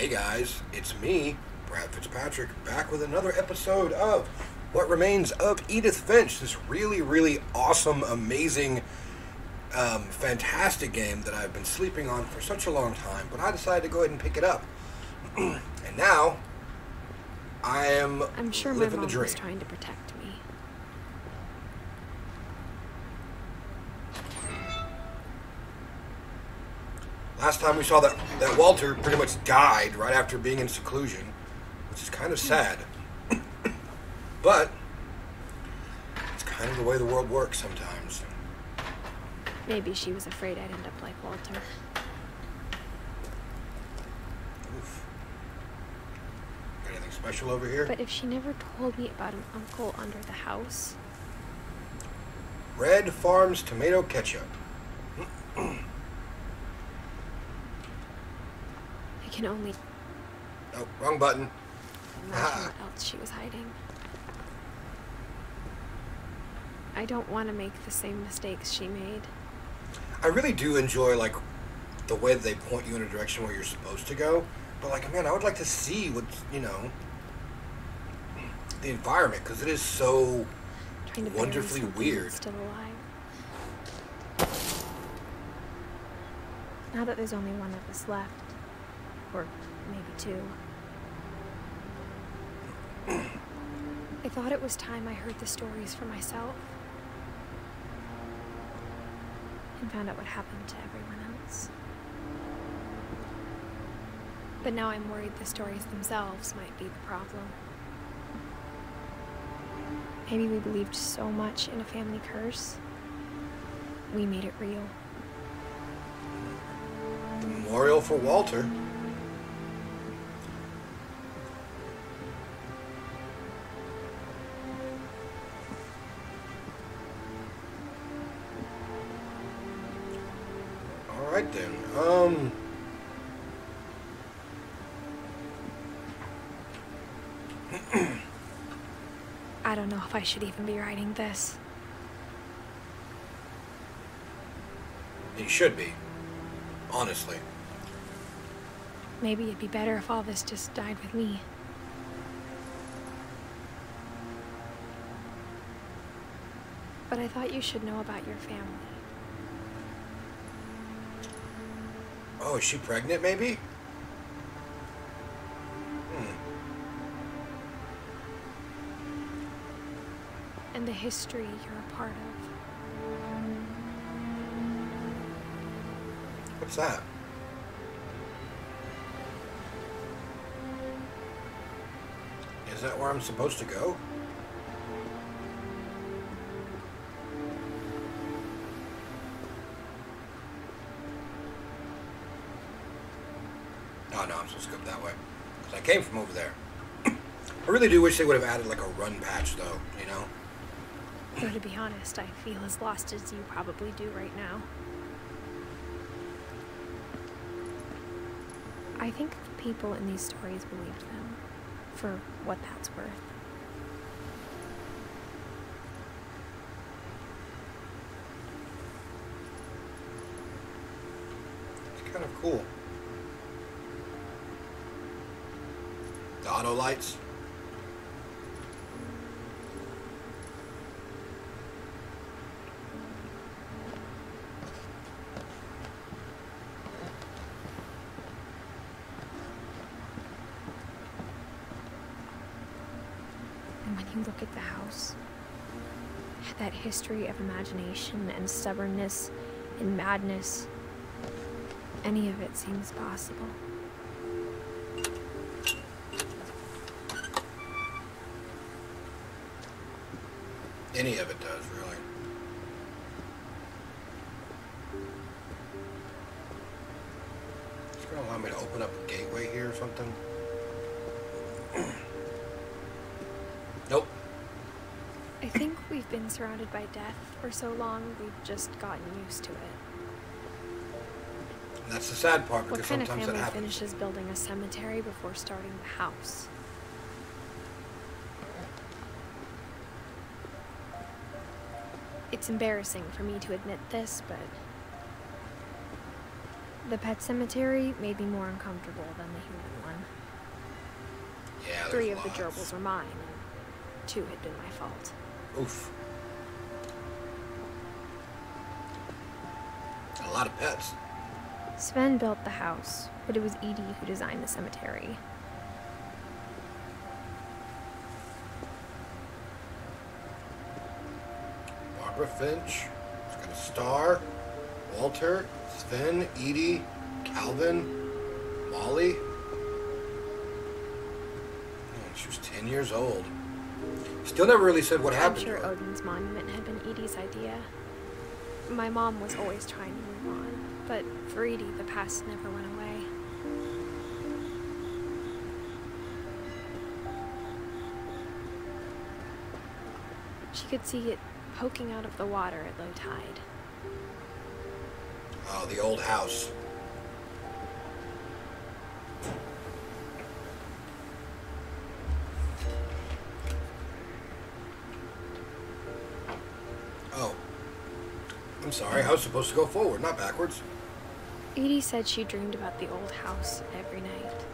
Hey guys, it's me, Brad Fitzpatrick, back with another episode of What Remains of Edith Finch. This really, really awesome, amazing, fantastic game that I've been sleeping on for such a long time, but I decided to go ahead and pick it up. And now, I'm sure my living the mom dream. was trying to protect me. Last time we saw that Walter pretty much died right after being in seclusion, which is kind of sad. But it's kind of the way the world works sometimes. Maybe she was afraid I'd end up like Walter. Oof. Got anything special over here? But if she never told me about an uncle under the house... Red Farms tomato ketchup. I can only Oh, wrong button. imagine what else she was hiding. I don't want to make the same mistakes she made. I really do enjoy, like, the way that they point you in a direction where you're supposed to go. But, like, man, I would like to see what's, the environment, because it is so Trying to bury wonderfully something weird. that's still alive. Now that there's only one of us left, or maybe two, I thought it was time I heard the stories for myself and found out what happened to everyone else. But now I'm worried the stories themselves might be the problem. Maybe we believed so much in a family curse, we made it real. The memorial for Walter. All right then. I don't know if I should even be writing this. It should be. Honestly. Maybe it'd be better if all this just died with me. But I thought you should know about your family. Oh, is she pregnant, maybe? And the history you're a part of. What's that? Is that where I'm supposed to go? Oh no, I'm supposed to go that way. Because I came from over there. I really do wish they would have added like a run patch though, Though to be honest, I feel as lost as you probably do right now. I think the people in these stories believed them, for what that's worth. It's kind of cool. The auto lights. And when you look at the house, that history of imagination and stubbornness and madness, any of it seems possible. Any of it does, really. It's going to allow me to open up a gateway here or something. Nope. I think we've been surrounded by death for so long, we've just gotten used to it. And that's the sad part, because What kind of sometimes that family happens. finishes building a cemetery before starting the house? It's embarrassing for me to admit this, but The pet cemetery made me more uncomfortable than the human one. Yeah, 3 there's of the lots. gerbils were mine, and 2 had been my fault. Oof. A lot of pets. Sven built the house, but it was Edie who designed the cemetery. Barbara Finch. It's got a star. Walter. Sven. Edie. Calvin. Molly. Man, she was 10 years old. Still never really said what I'm happened sure to her. Odin's monument had been Edie's idea. My mom was always trying to move on, but for Edie, the past never went away. She could see it poking out of the water at low tide. Oh, the old house. Oh. I'm sorry, I was supposed to go forward, not backwards. Edie said she dreamed about the old house every night.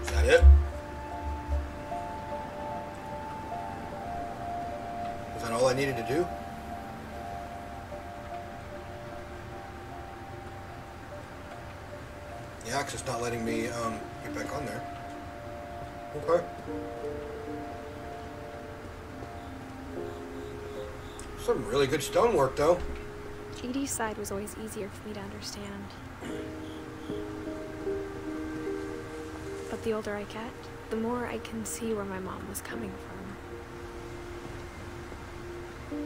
Is that it? Was that all I needed to do? Yeah, 'cause it's not letting me get back on there. Okay. Some really good stonework, though. Edie's side was always easier for me to understand. But the older I get, the more I can see where my mom was coming from.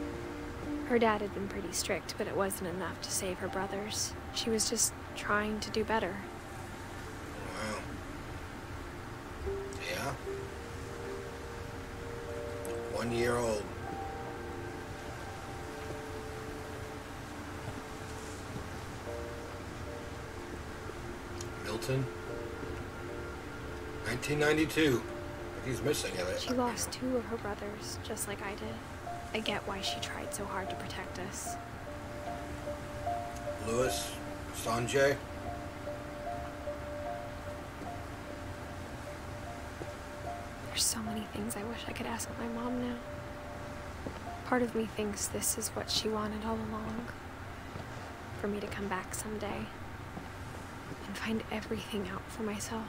Her dad had been pretty strict, but it wasn't enough to save her brothers. She was just trying to do better. Wow. Yeah. 1 year old. Milton. 1992. He's missing it. She lost 2 of her brothers, just like I did. I get why she tried so hard to protect us. Louis. Sanjay. There's so many things I wish I could ask my mom now. Part of me thinks this is what she wanted all along. For me to come back someday and find everything out for myself.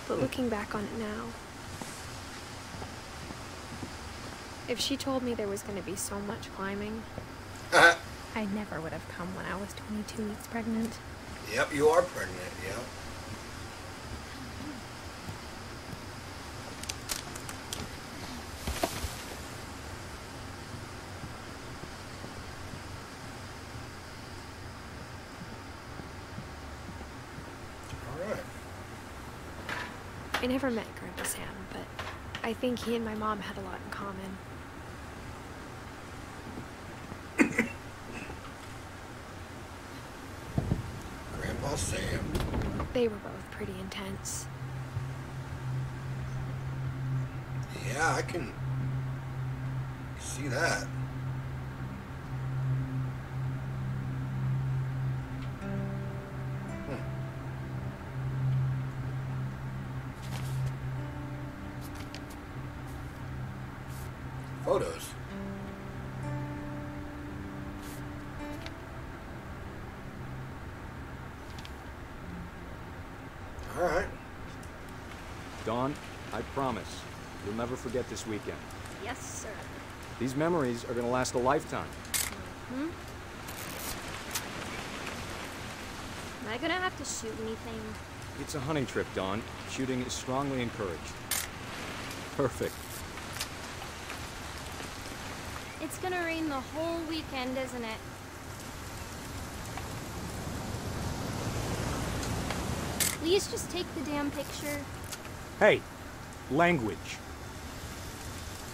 But looking back on it now, if she told me there was going to be so much climbing, I never would have come when I was 22 weeks pregnant. Yep, you are pregnant, yep. Alright. I never met Grandpa Sam, but I think he and my mom had a lot in common. Grandpa Sam. They were both pretty intense. Yeah, I can see that. Photos. All right. Dawn, I promise, you'll never forget this weekend. Yes, sir. These memories are gonna last a lifetime. Hmm? Am I gonna have to shoot anything? It's a hunting trip, Dawn. Shooting is strongly encouraged. Perfect. It's gonna rain the whole weekend, isn't it? Please just take the damn picture. Hey, language.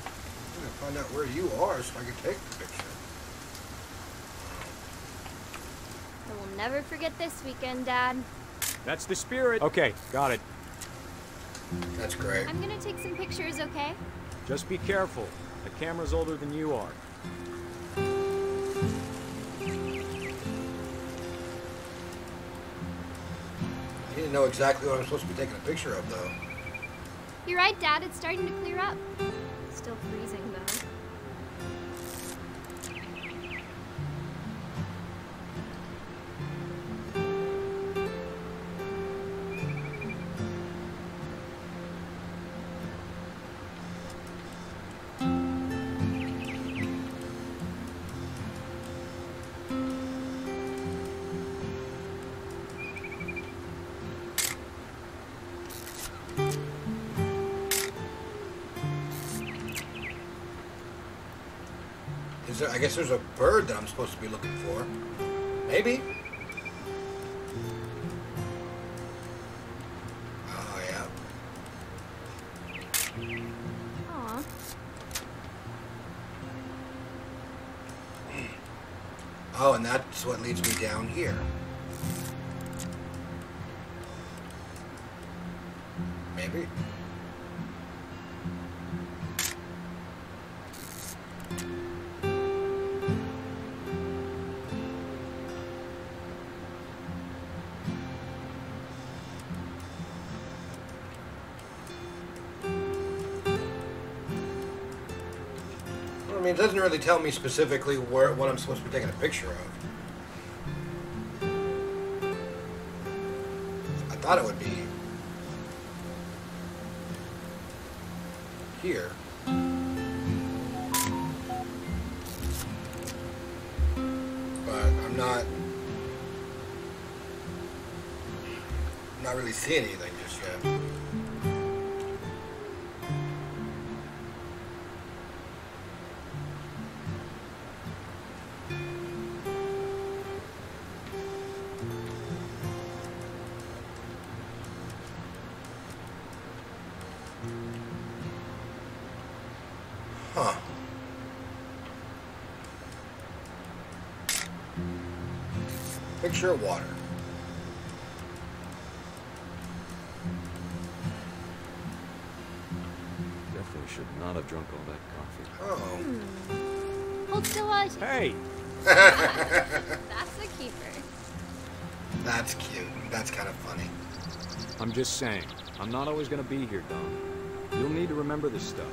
I'm gonna find out where you are so I can take the picture. I will never forget this weekend, Dad. That's the spirit. Okay, got it. That's great. I'm gonna take some pictures, okay? Just be careful. The camera's older than you are. I need to know exactly what I'm supposed to be taking a picture of, though. You're right, Dad. It's starting to clear up. Still freezing, though. I guess there's a bird that I'm supposed to be looking for. Maybe? Oh, yeah. Aw. Oh, and that's what leads me down here. Maybe? I mean, it doesn't really tell me specifically what I'm supposed to be taking a picture of. I thought it would be here. But I'm not really seeing anything just yet. Huh. Picture of water. Definitely should not have drunk all that coffee. Oh. Hold still while I... Hey! That's a keeper. That's cute. That's kind of funny. I'm just saying, I'm not always gonna be here, Don. You'll need to remember this stuff,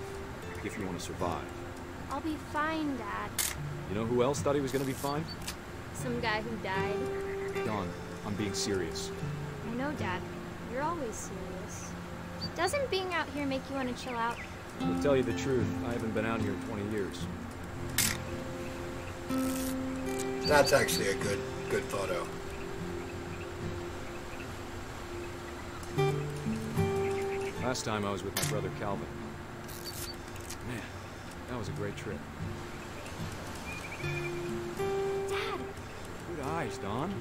if you want to survive. I'll be fine, Dad. You know who else thought he was gonna be fine? Some guy who died. Don, I'm being serious. I know, Dad. You're always serious. Doesn't being out here make you want to chill out? To tell you the truth, I haven't been out here in 20 years. That's actually a good photo. Last time I was with my brother Calvin. Man, that was a great trip. Dad! Good eyes, Don.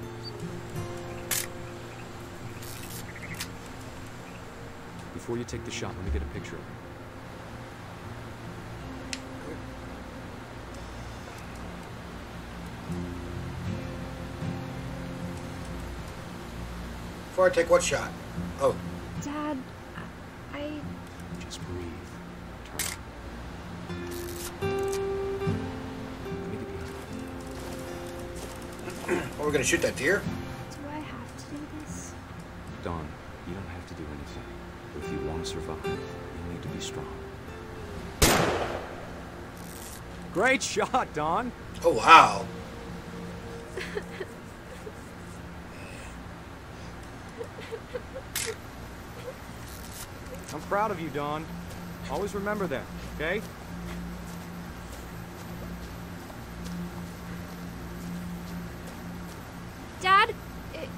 Before you take the shot, let me get a picture of it. Before I take what shot? Oh. Dad, I... Just breathe. Turn. Let me get behind. Are we gonna shoot that deer? Do I have to do this? Don, you don't have to do anything. But if you want to survive, you need to be strong. Great shot, Don! Oh, wow. I'm proud of you, Don. Always remember that, okay? Dad,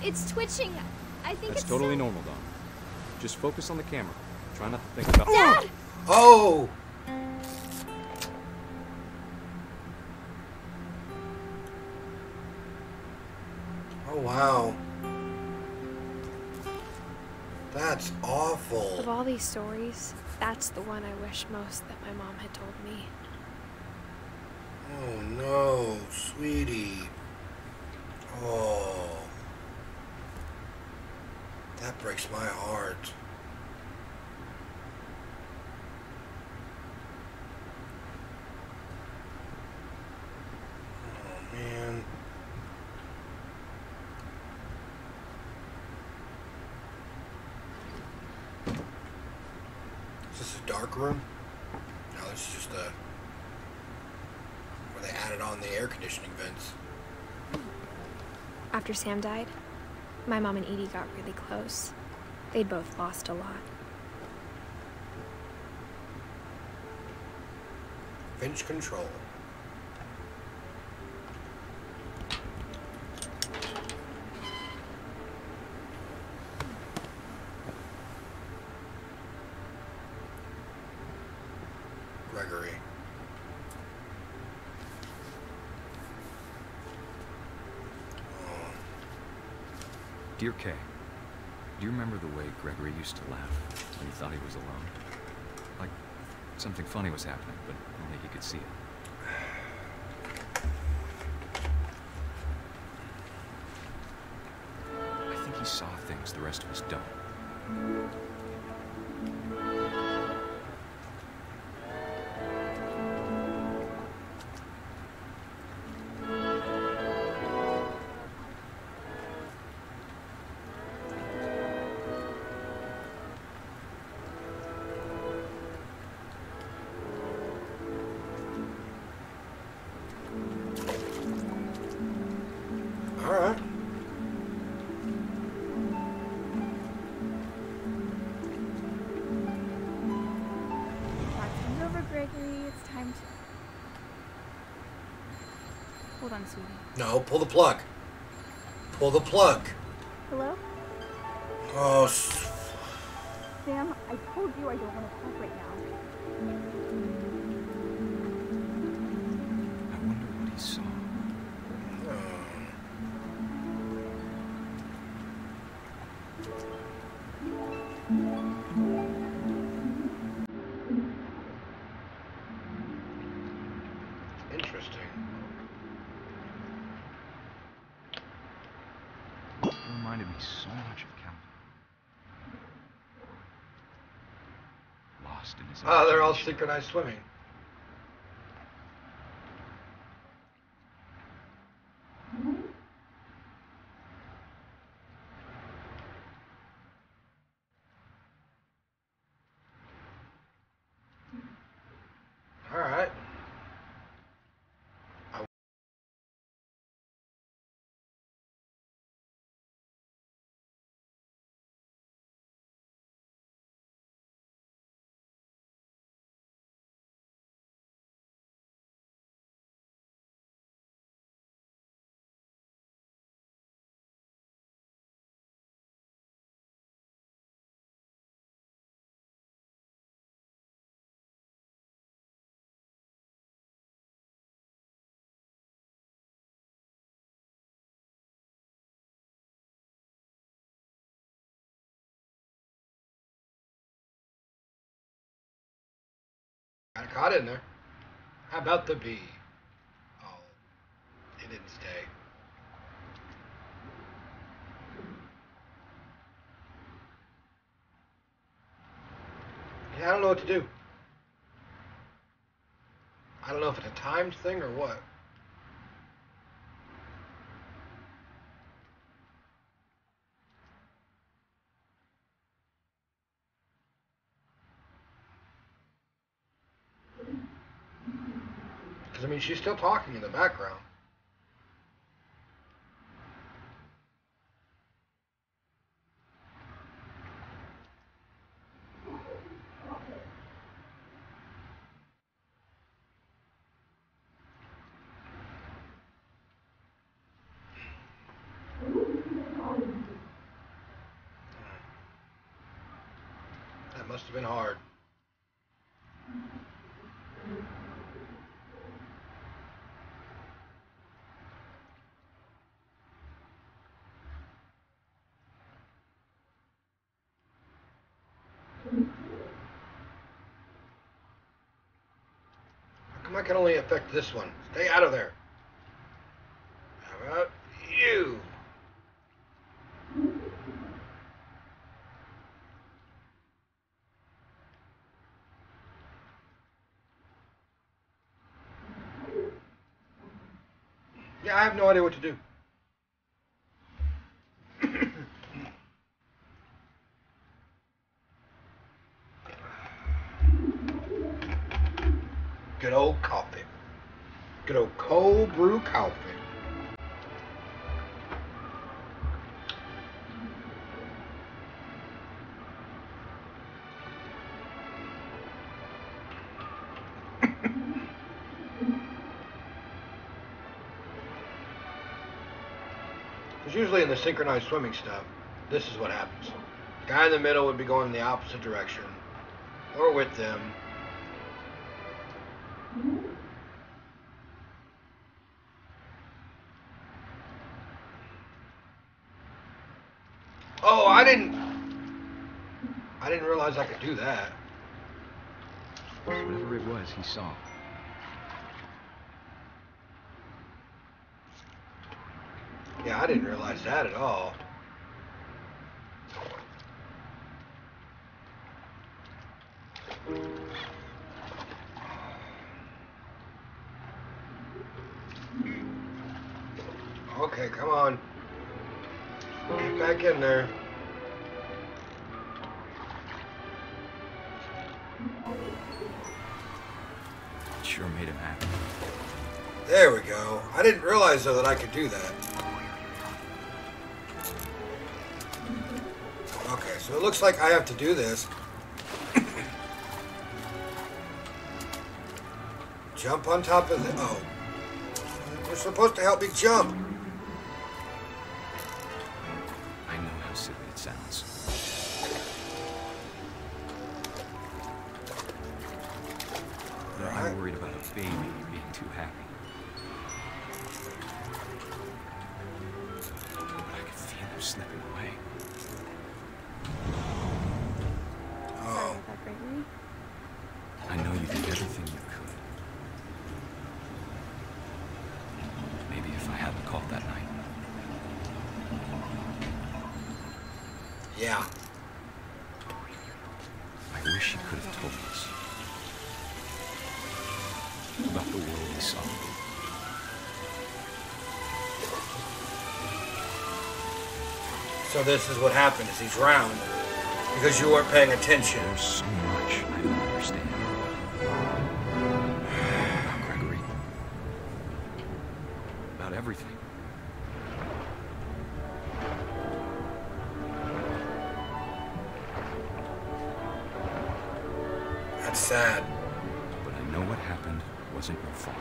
it's twitching. I think That's it's totally normal, Don. Just focus on the camera. Try not to think about... Dad! Oh! Oh, wow. That's awful. Of all these stories, that's the one I wish most that my mom had told me. Oh no, sweetie. Oh. That breaks my heart. Oh man. Is this a dark room? No, this is just a... where they added on the air conditioning vents. After Sam died, my mom and Edie got really close. They'd both lost a lot. Finch control. Gregory. Dear Kay, do you remember the way Gregory used to laugh when he thought he was alone? Like something funny was happening, but only he could see it. I think he saw things the rest of us don't. Alright. Time's over, Gregory. It's time to... Hold on, sweetie. No, pull the plug. Pull the plug. Hello? Oh, Sam, I told you I don't want to talk right now. I wonder what he saw. Interesting. It reminded me so much of Calvin. Lost in his Oh, they're all synchronized swimming. All right. Got caught in there. How about the bee? Oh, it didn't stay. Yeah, I don't know what to do. I don't know if it's a timed thing or what. Because, I mean, she's still talking in the background. That must have been hard. I can only affect this one. Stay out of there. How about you? Yeah, I have no idea what to do. Good old coffee. Good old cold brew coffee. Because usually in the synchronized swimming stuff, this is what happens. The guy in the middle would be going in the opposite direction, or with them. Oh, I didn't realize I could do that. Whatever it was, he saw. Yeah, I didn't realize that at all. Okay, come on. Get back in there. It sure made him happy. There we go. I didn't realize, though, that I could do that. Okay, so it looks like I have to do this. Jump on top of the... Oh. You're supposed to help me jump. I know how silly it sounds. But I'm worried about a baby being too happy. But I could feel him slipping away. Oh. I know you did everything you could. Maybe if I hadn't called that night. Yeah. I wish you could have told us about the world we saw. So this is what happened, is he drowned because you weren't paying attention. There's so much I don't understand about Gregory. About everything. That's sad. But I know what happened wasn't your fault.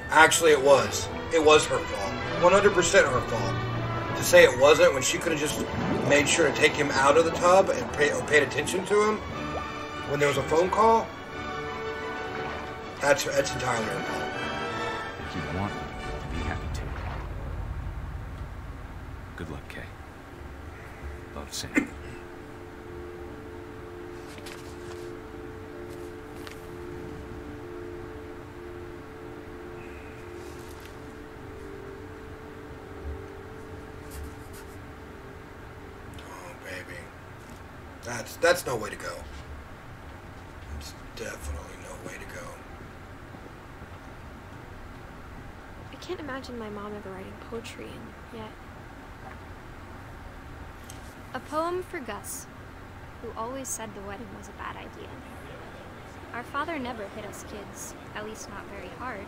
Actually, it was. It was her fault. 100% her fault. To say it wasn't when she could have just made sure to take him out of the tub and paid attention to him when there was a phone call, that's entirely her fault. You want me to be happy too. Good luck, Kay. Love, Sam. That's no way to go. It's definitely no way to go. I can't imagine my mom ever writing poetry, and yet... A poem for Gus, who always said the wedding was a bad idea. Our father never hit us kids, at least not very hard,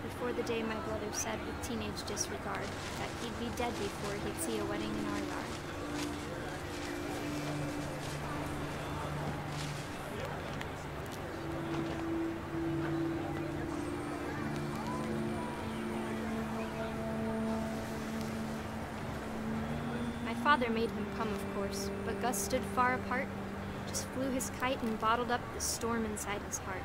before the day my brother said with teenage disregard that he'd be dead before he'd see a wedding in our yard. Father made him come, of course, but Gus stood far apart, just flew his kite and bottled up the storm inside his heart.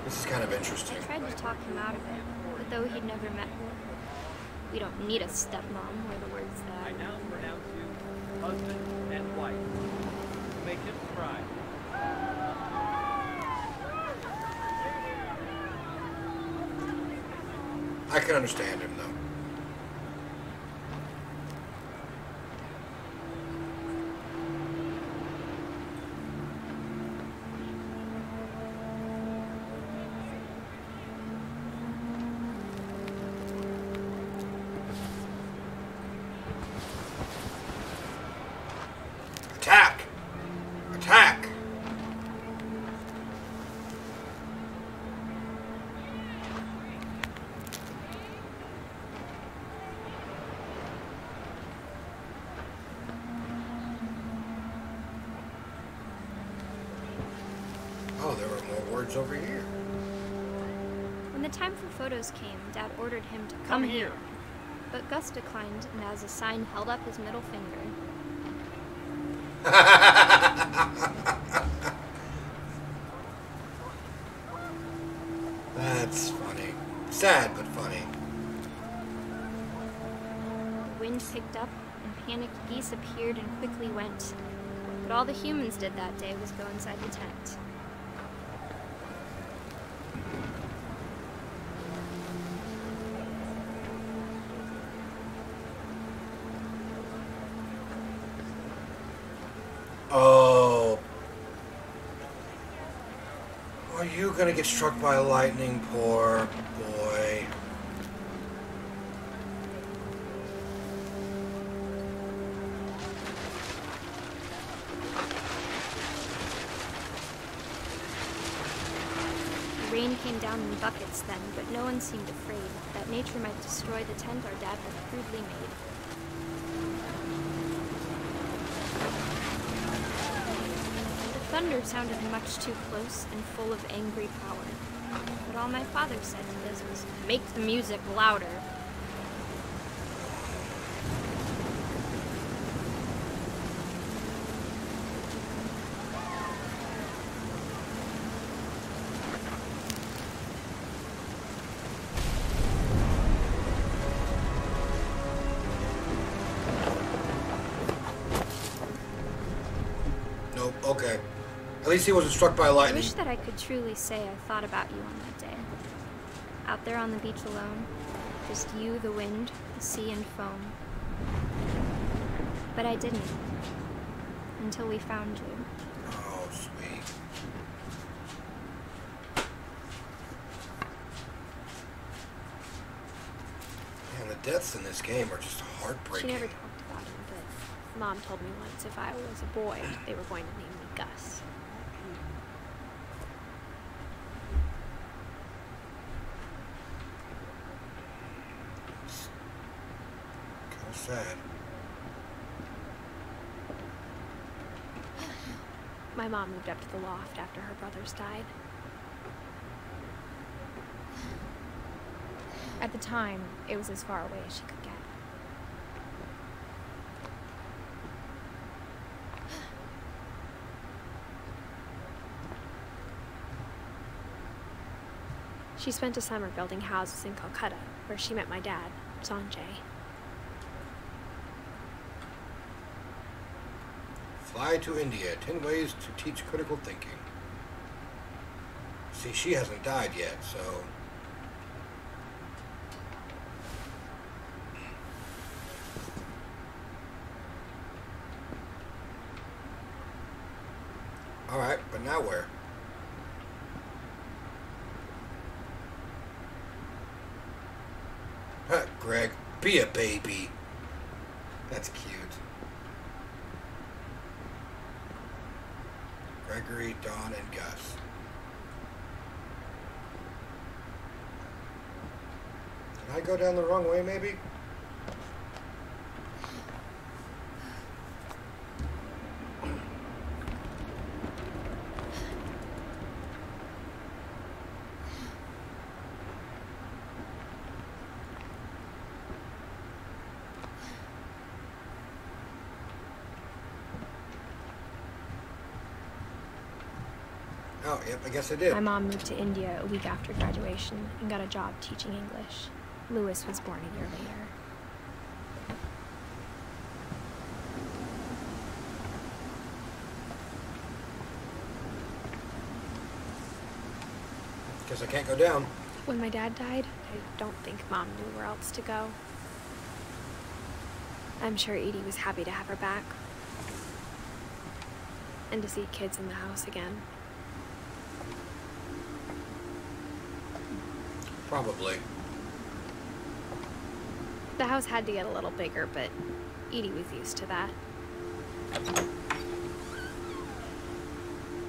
This is kind of interesting. I tried to talk him out of it, but though he'd never met We don't need a stepmom, were the words that I now pronounce you husband and wife. Make him cry. I can understand him, though. Attack! Attack! Oh, there were more words over here. When the time for photos came, Dad ordered him to come here. But Gus declined, and as a sign held up his middle finger. That's funny. Sad, but funny. The wind picked up, and panicked geese appeared and quickly went. But all the humans did that day was go inside the tent. Oh. Are you gonna get struck by lightning, poor boy? The rain came down in buckets then, but no one seemed afraid that nature might destroy the tent our dad had crudely made. The thunder sounded much too close and full of angry power. But all my father said to this was, "Make the music louder." Nope, okay. At least he wasn't struck by I lightning. wish that I could truly say I thought about you on that day. Out there on the beach alone, just you, the wind, the sea, and foam. But I didn't. Until we found you. Oh, sweet. Man, the deaths in this game are just heartbreaking. She never talked about him, but Mom told me once if I was a boy, they were going to name me Gus. Kind of sad. My mom moved up to the loft after her brothers died. At the time, it was as far away as she could get. She spent a summer building houses in Calcutta, where she met my dad, Sanjay. Fly to India. 10 ways to teach critical thinking. See, she hasn't died yet, so... Alright, but now where? Huh, Greg, be a baby. That's cute. Gregory, Dawn, and Gus. Did I go down the wrong way, maybe? Oh, yep, I guess I did. My mom moved to India a week after graduation and got a job teaching English. Louis was born a year later. Guess I can't go down. When my dad died, I don't think Mom knew where else to go. I'm sure Edie was happy to have her back. And to see kids in the house again. Probably. The house had to get a little bigger, but Edie was used to that.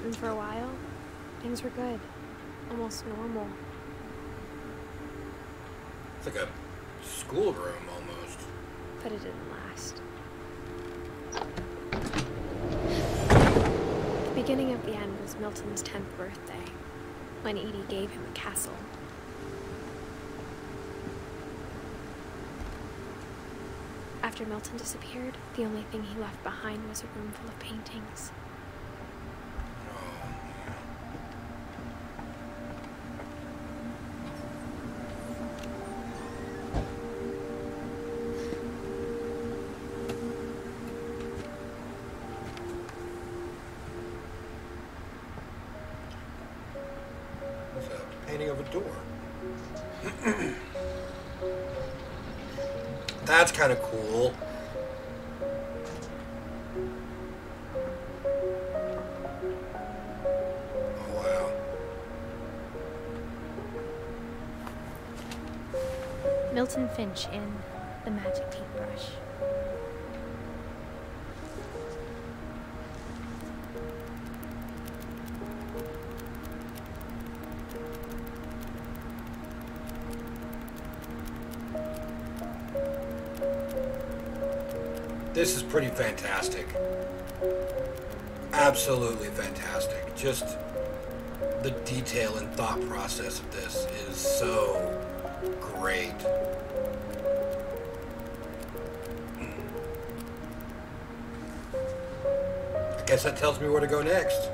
And for a while, things were good. Almost normal. It's like a schoolroom almost. But it didn't last. The beginning of the end was Milton's 10th birthday, when Edie gave him a castle. After Milton disappeared, the only thing he left behind was a room full of paintings. What's a painting of a door? That's kind of cool. Oh, wow. Milton Finch in The Magic Paintbrush. This is pretty fantastic. Absolutely fantastic. Just the detail and thought process of this is so great. I guess that tells me where to go next.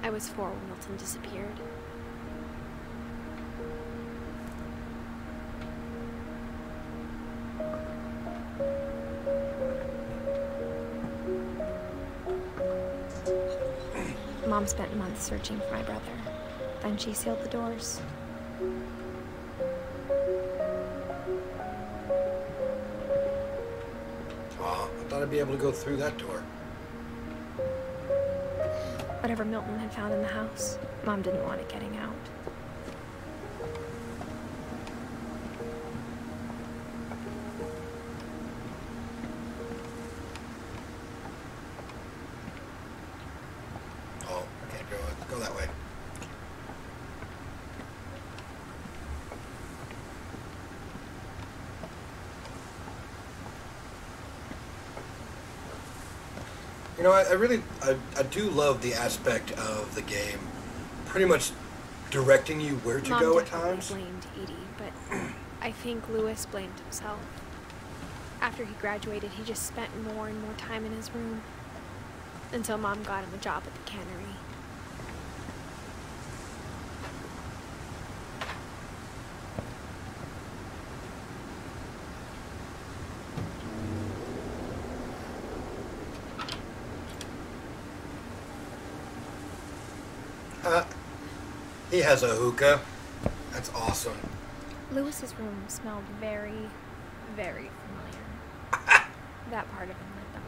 I was 4 when Milton disappeared. Mom spent months searching for my brother. Then she sealed the doors. Aw, I thought I'd be able to go through that door. Whatever Milton had found in the house, Mom didn't want it getting out. Oh, I can't go that way. You know, I do love the aspect of the game, pretty much directing you where to Mom go at definitely times. blamed Edie, but I think Lewis blamed himself. After he graduated, he just spent more and more time in his room. Until Mom got him a job at the cannery. He has a hookah. That's awesome. Lewis's room smelled very, very familiar. That part of him went down.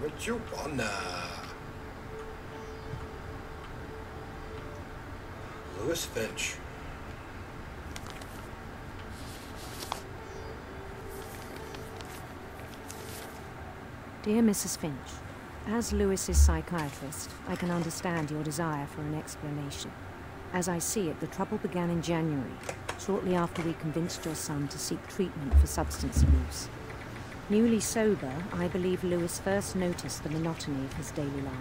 Marijuana. Lewis Finch. Dear Mrs. Finch, as Lewis's psychiatrist, I can understand your desire for an explanation. As I see it, the trouble began in January, shortly after we convinced your son to seek treatment for substance abuse. Newly sober, I believe Lewis first noticed the monotony of his daily life.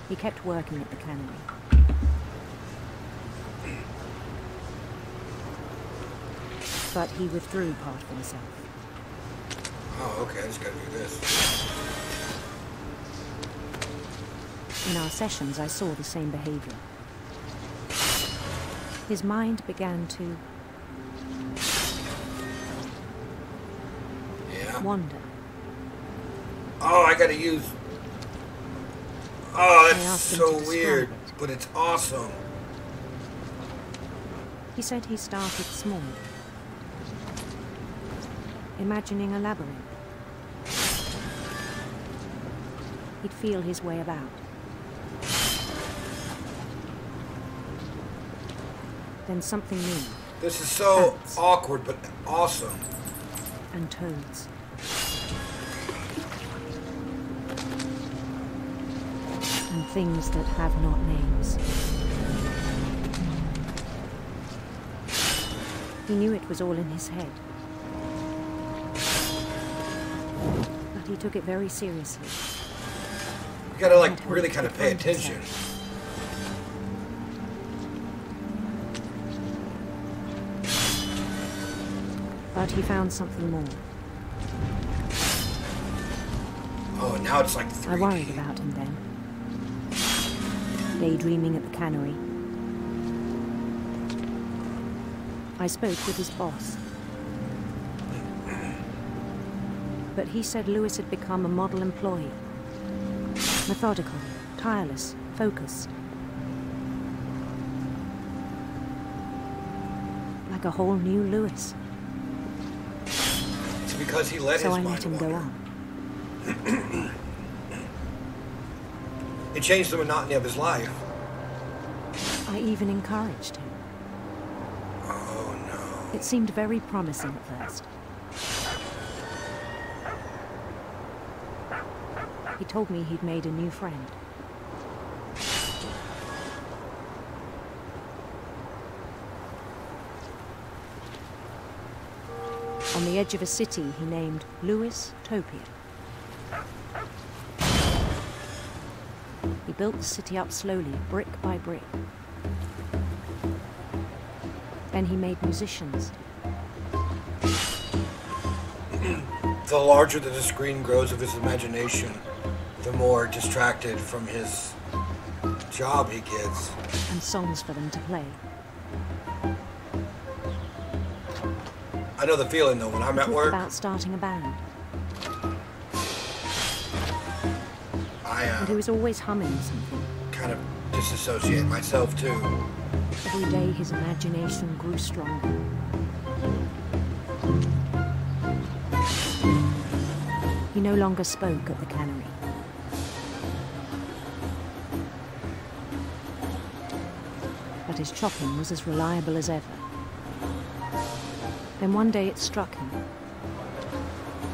He kept working at the cannery. But he withdrew part of himself. Oh, okay, I just gotta do this. In our sessions, I saw the same behavior. His mind began to wander. Oh, I gotta use... Oh, I that's asked him so to describe weird, it. but it's awesome. He said he started small, imagining a labyrinth. He'd feel his way about. Then something new. This is so Bats. awkward, but awesome. And toads. And things that have not names. He knew it was all in his head. But he took it very seriously. You gotta, like, really kind of pay attention. But he found something more. Oh, now it's like 3D. I worried about him then. Daydreaming at the cannery. I spoke with his boss. But he said Lewis had become a model employee. Methodical, tireless, focused. Like a whole new Lewis. It's because he let So his I mind let him go wander. on. It changed the monotony of his life. I even encouraged him. Oh, no. It seemed very promising at first. He told me he'd made a new friend. On the edge of a city he named Lewis Topia. He built the city up slowly, brick by brick. Then he made musicians. The larger that the screen grows of his imagination, the more distracted from his job he gets. And songs for them to play. I know the feeling, though, when I'm at Talked work. about starting a band. I And he was always humming something. kind of disassociate myself, too. Every day his imagination grew stronger. He no longer spoke at the cannery. But his chopping was as reliable as ever. Then one day it struck him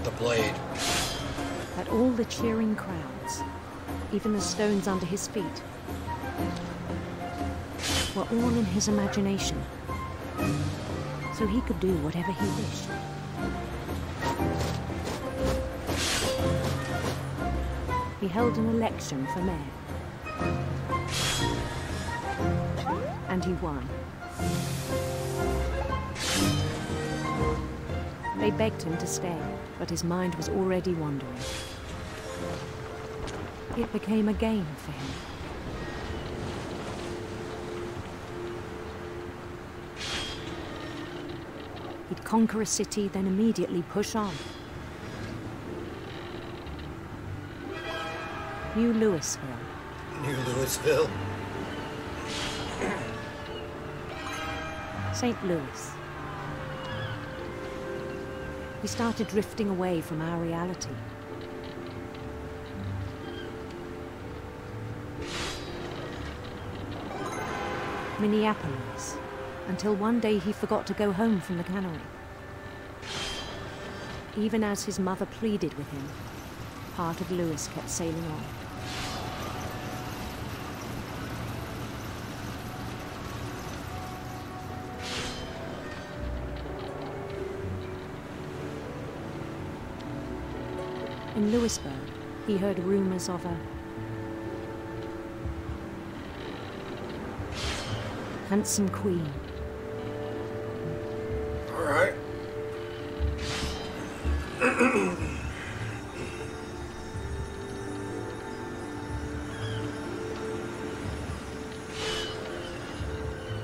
The blade. that all the cheering crowds, even the stones under his feet, were all in his imagination, so he could do whatever he wished. He held an election for mayor. And he won. They begged him to stay, but his mind was already wandering. It became a game for him. He'd conquer a city, then immediately push on. New Louisville. New Louisville. St. Louis. We started drifting away from our reality. Minneapolis, until one day he forgot to go home from the cannery. Even as his mother pleaded with him, part of Louis kept sailing on. In Louisburg, he heard rumors of a handsome queen. All right.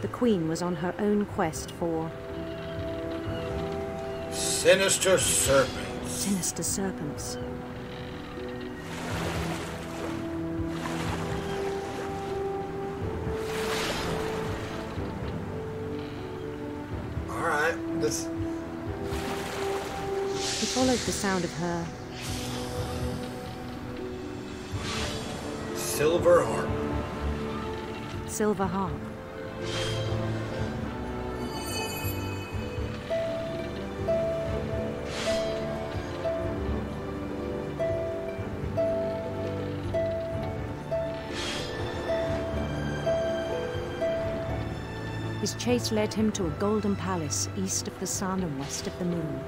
The queen was on her own quest for Sinister serpents. Sinister serpents. Alright, this... He followed the sound of her silver harp. silver harp. His chase led him to a golden palace east of the sun and west of the moon.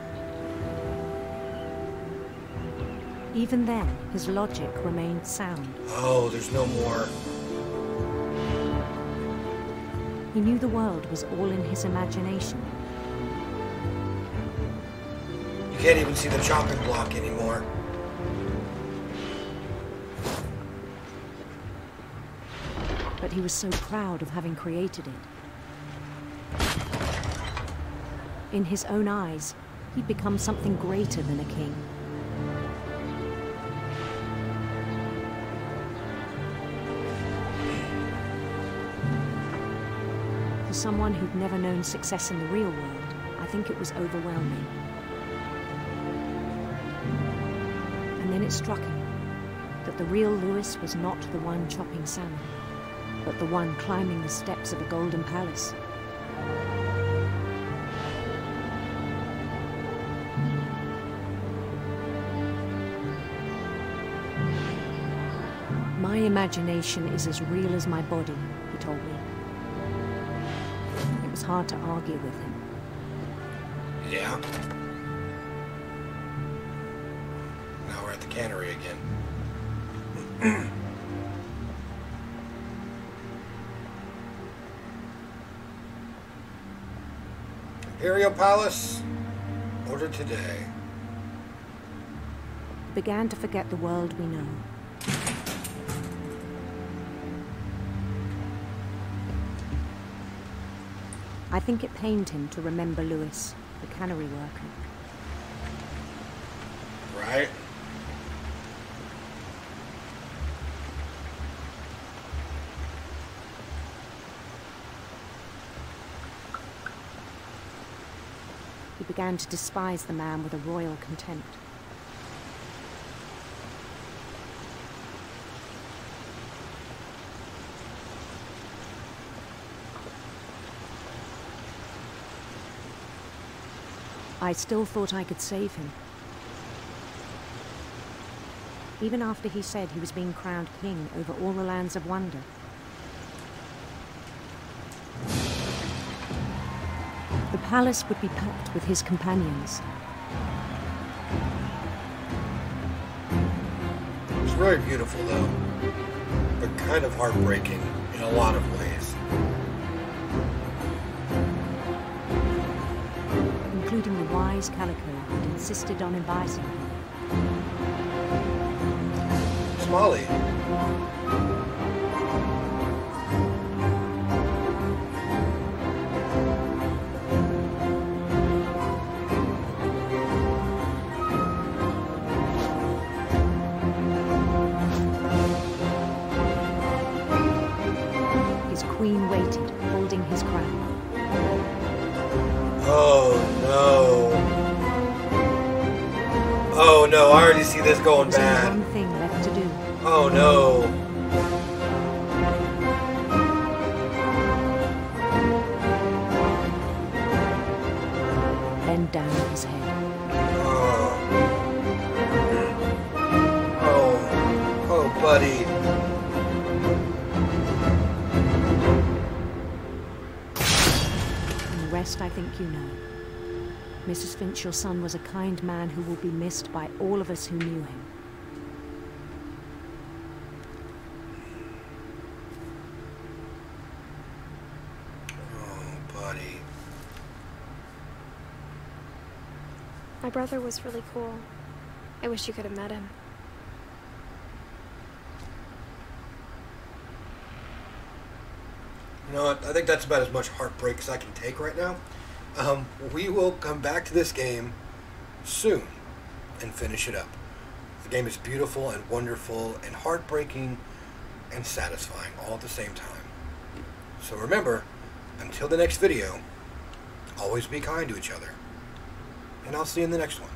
Even then, his logic remained sound. Oh, there's no more. He knew the world was all in his imagination. You can't even see the chopping block anymore. But he was so proud of having created it. In his own eyes, he'd become something greater than a king. For someone who'd never known success in the real world, I think it was overwhelming. And then it struck him that the real Lewis was not the one chopping salmon, but the one climbing the steps of a golden palace. My imagination is as real as my body, he told me. It was hard to argue with him. Yeah. Now we're at the cannery again. Imperial Palace, order today. He began to forget the world we know. I think it pained him to remember Lewis, the cannery worker. Right? He began to despise the man with a royal contempt. I still thought I could save him. Even after he said he was being crowned king over all the lands of wonder. The palace would be packed with his companions. It's very beautiful, though, but kind of heartbreaking in a lot of ways. Including the wise Calico who'd insisted on advising him. Smalley. His queen waited, holding his crown. Oh no. Oh no, I already see this going There was bad. only one thing left to do. Oh no. Bend down his head. Oh, buddy. And the rest I think you know. Mrs. Finch, your son was a kind man who will be missed by all of us who knew him. Oh, buddy. My brother was really cool. I wish you could have met him. You know what? I think that's about as much heartbreak as I can take right now. We will come back to this game soon. and finish it up. The game is beautiful and wonderful and heartbreaking and satisfying all at the same time. So remember, until the next video, always be kind to each other. And I'll see you in the next one.